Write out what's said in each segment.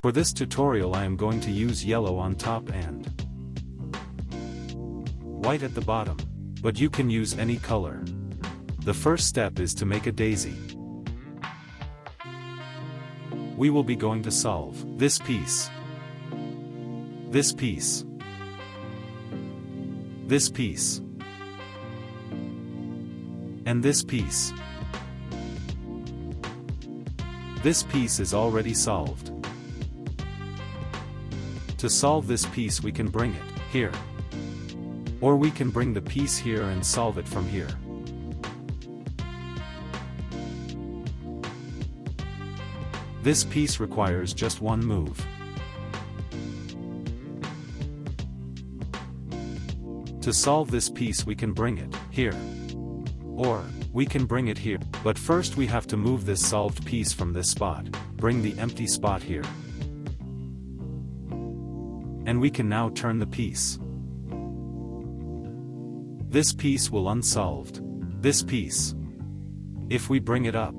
For this tutorial I am going to use yellow on top and white at the bottom, but you can use any color. The first step is to make a daisy. We will be going to solve this piece, this piece, this piece, and this piece. This piece is already solved. To solve this piece we can bring it here. Or we can bring the piece here and solve it from here. This piece requires just one move. To solve this piece we can bring it here. Or we can bring it here. But first we have to move this solved piece from this spot. Bring the empty spot here. And we can now turn the piece. This piece will unsolved. This piece. If we bring it up.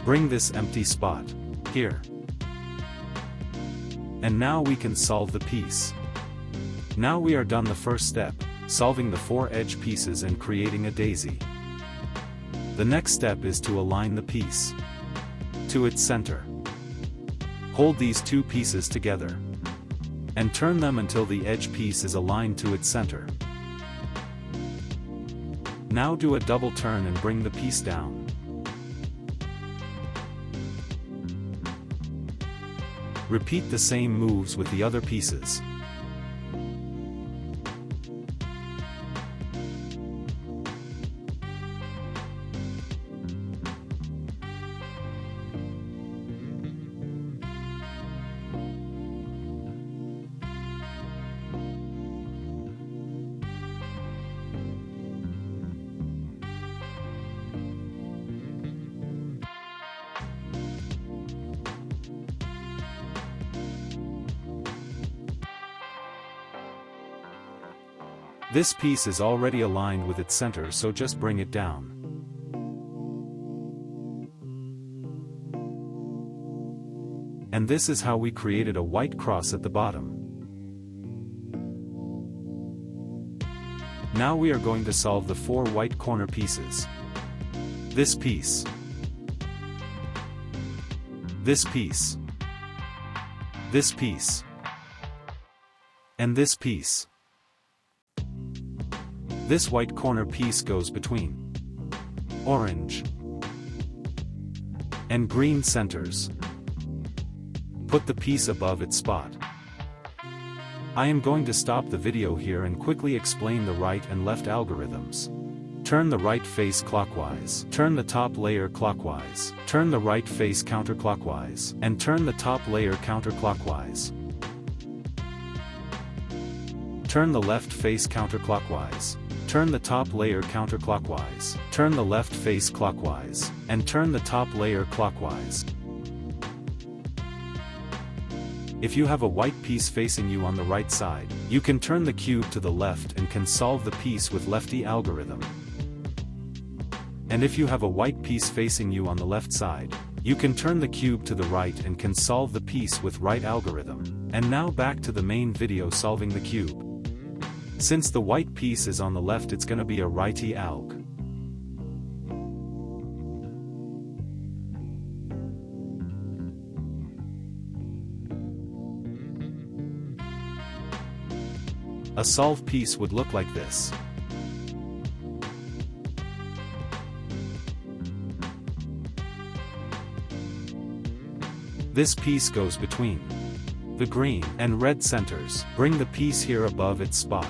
Bring this empty spot here. And now we can solve the piece. Now we are done the first step, solving the 4 edge pieces and creating a daisy. The next step is to align the piece to its center. Hold these 2 pieces together and turn them until the edge piece is aligned to its center. Now do a double turn and bring the piece down. Repeat the same moves with the other pieces. This piece is already aligned with its center, so just bring it down. And this is how we created a white cross at the bottom. Now we are going to solve the 4 white corner pieces. This piece. This piece. This piece. And this piece. This white corner piece goes between orange and green centers. Put the piece above its spot. I am going to stop the video here and quickly explain the right and left algorithms. Turn the right face clockwise, turn the top layer clockwise, turn the right face counterclockwise, and turn the top layer counterclockwise. Turn the left face counterclockwise. Turn the top layer counterclockwise, turn the left face clockwise, and turn the top layer clockwise. If you have a white piece facing you on the right side, you can turn the cube to the left and can solve the piece with lefty algorithm. And if you have a white piece facing you on the left side, you can turn the cube to the right and can solve the piece with right algorithm. And now back to the main video solving the cube. Since the white piece is on the left, it's gonna be a righty alg. A solved piece would look like this. This piece goes between the green and red centers. Bring the piece here above its spot.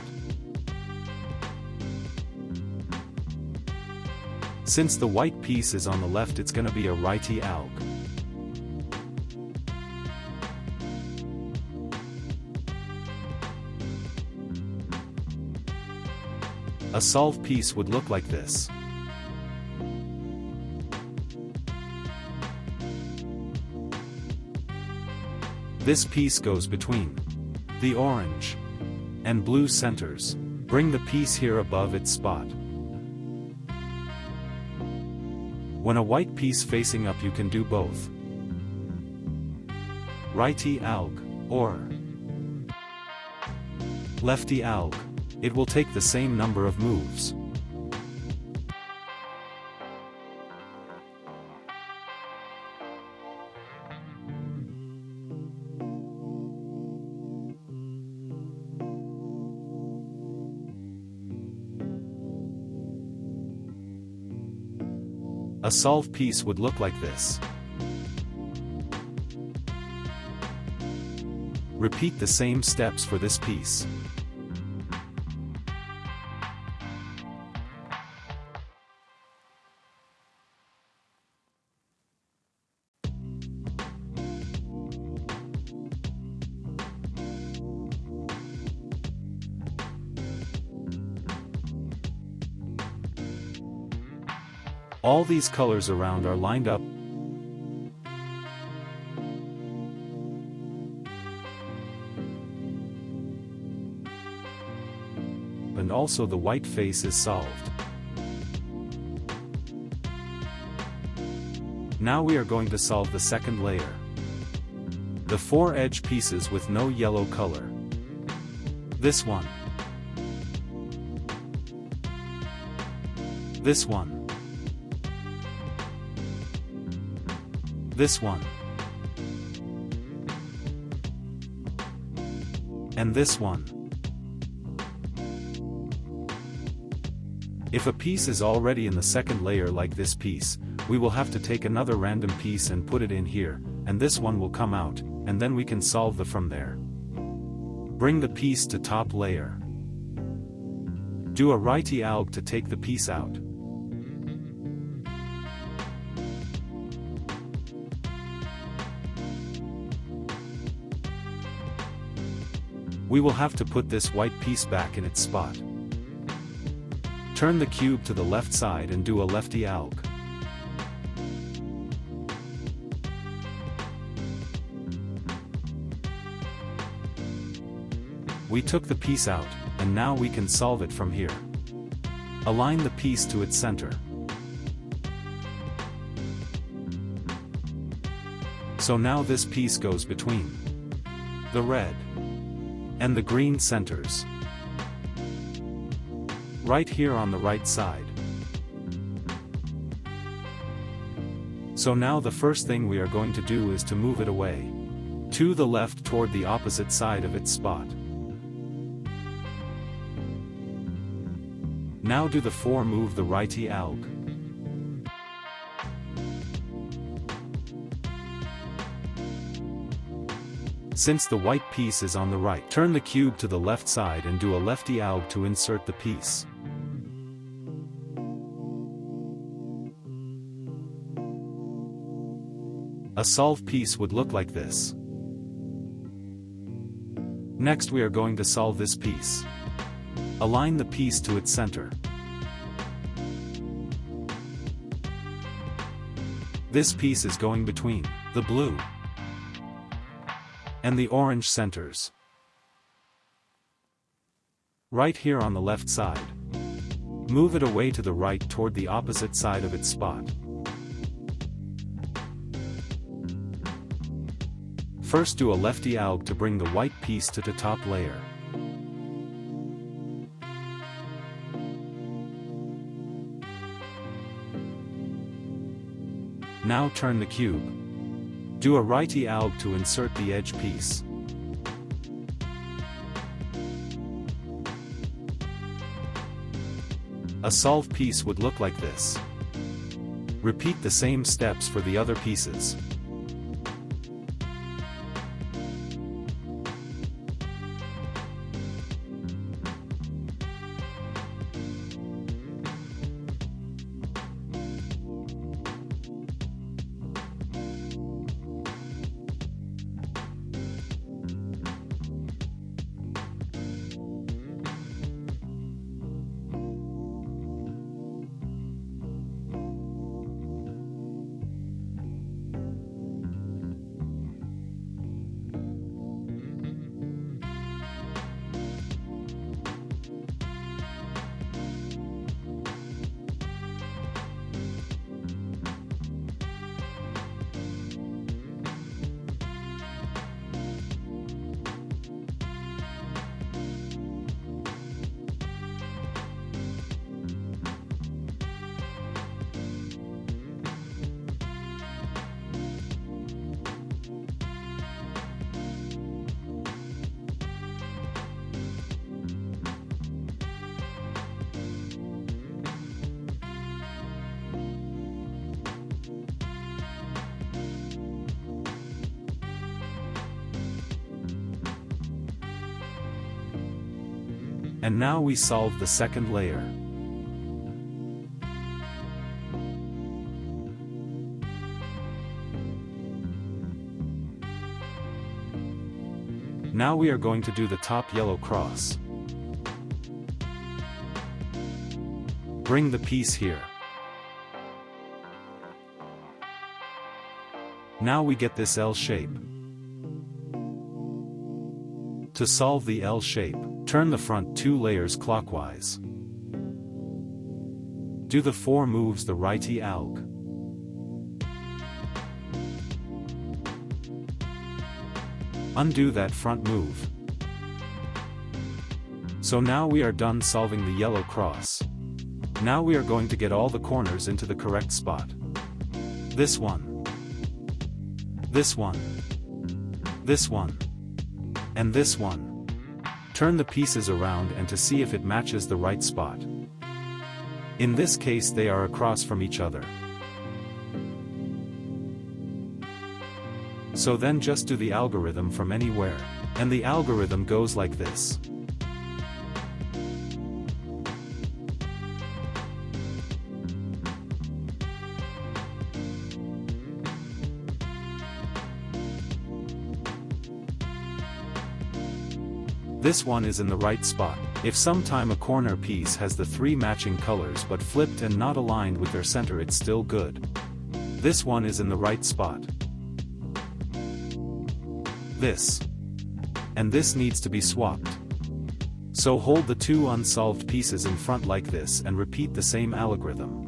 Since the white piece is on the left, it's gonna be a righty alg. A solved piece would look like this. This piece goes between the orange and blue centers. Bring the piece here above its spot. When a white piece facing up, you can do both. righty alg, or lefty alg. It will take the same number of moves. A solved piece would look like this. Repeat the same steps for this piece. All these colors around are lined up. And also the white face is solved. Now we are going to solve the second layer. The 4 edge pieces with no yellow color. This one. This one. This one. And this one. If a piece is already in the second layer like this piece, we will have to take another random piece and put it in here, and this one will come out, and then we can solve the from there. Bring the piece to top layer. Do a righty alg to take the piece out. We will have to put this white piece back in its spot. Turn the cube to the left side and do a lefty alg. We took the piece out, and now we can solve it from here. Align the piece to its center. So now this piece goes between the red and the green centers. Right here on the right side. So now the first thing we are going to do is to move it away to the left toward the opposite side of its spot. Now do the 4 move the righty alg. Since the white piece is on the right, turn the cube to the left side and do a lefty alg to insert the piece. A solved piece would look like this. Next we are going to solve this piece. Align the piece to its center. This piece is going between the blue and the orange centers. Right here on the left side. Move it away to the right toward the opposite side of its spot. First do a lefty alg to bring the white piece to the top layer. Now turn the cube. Do a righty alg to insert the edge piece. A solved piece would look like this. Repeat the same steps for the other pieces. And now we solve the second layer. Now we are going to do the top yellow cross. Bring the piece here. Now we get this L shape. To solve the L shape, turn the front 2 layers clockwise. Do the 4 moves the righty alg. Undo that front move. So now we are done solving the yellow cross. Now we are going to get all the corners into the correct spot. This one. This one. This one. And this one. Turn the pieces around and to see if it matches the right spot. In this case they are across from each other. So then just do the algorithm from anywhere, and the algorithm goes like this. This one is in the right spot. If sometime a corner piece has the 3 matching colors but flipped and not aligned with their center, it's still good. This one is in the right spot. This. And this needs to be swapped. So hold the 2 unsolved pieces in front like this and repeat the same algorithm.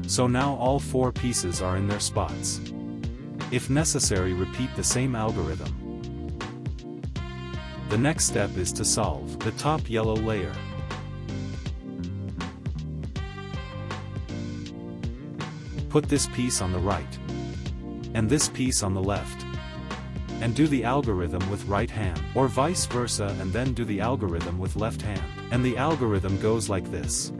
So now all 4 pieces are in their spots. If necessary, repeat the same algorithm. The next step is to solve the top yellow layer. Put this piece on the right, and this piece on the left, and do the algorithm with right hand, or vice versa, and then do the algorithm with left hand, and the algorithm goes like this.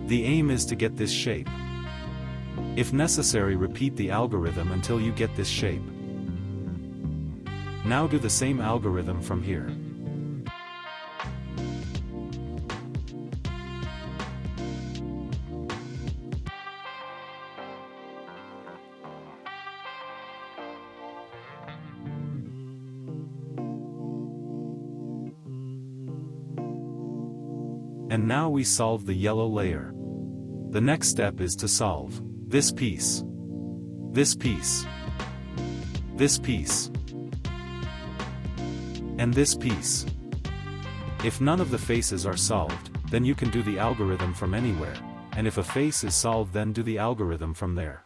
The aim is to get this shape. If necessary, repeat the algorithm until you get this shape. Now do the same algorithm from here. And now we solve the yellow layer. The next step is to solve this piece, this piece, this piece, and this piece. If none of the faces are solved, then you can do the algorithm from anywhere, and if a face is solved, then do the algorithm from there.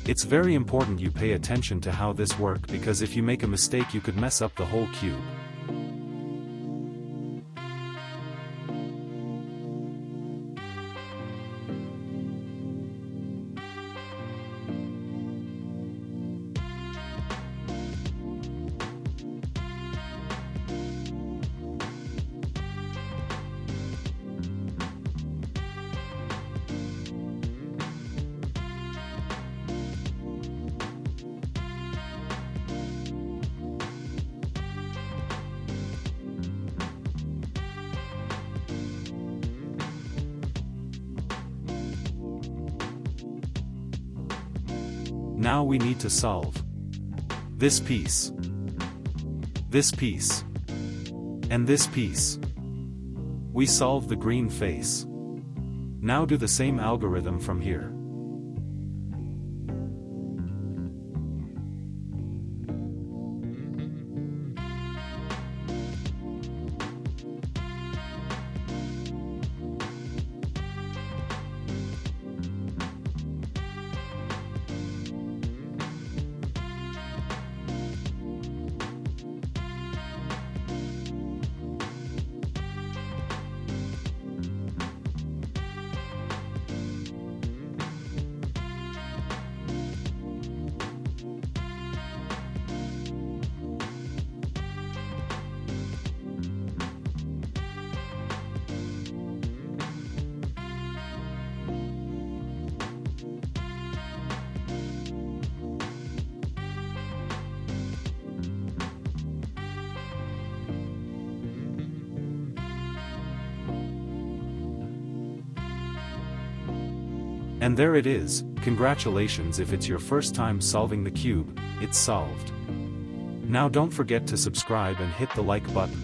It's very important you pay attention to how this works, because if you make a mistake you could mess up the whole cube. Now we need to solve this piece, and this piece. We solve the green face. Now do the same algorithm from here. And there it is. Congratulations if it's your first time solving the cube, it's solved. Now don't forget to subscribe and hit the like button.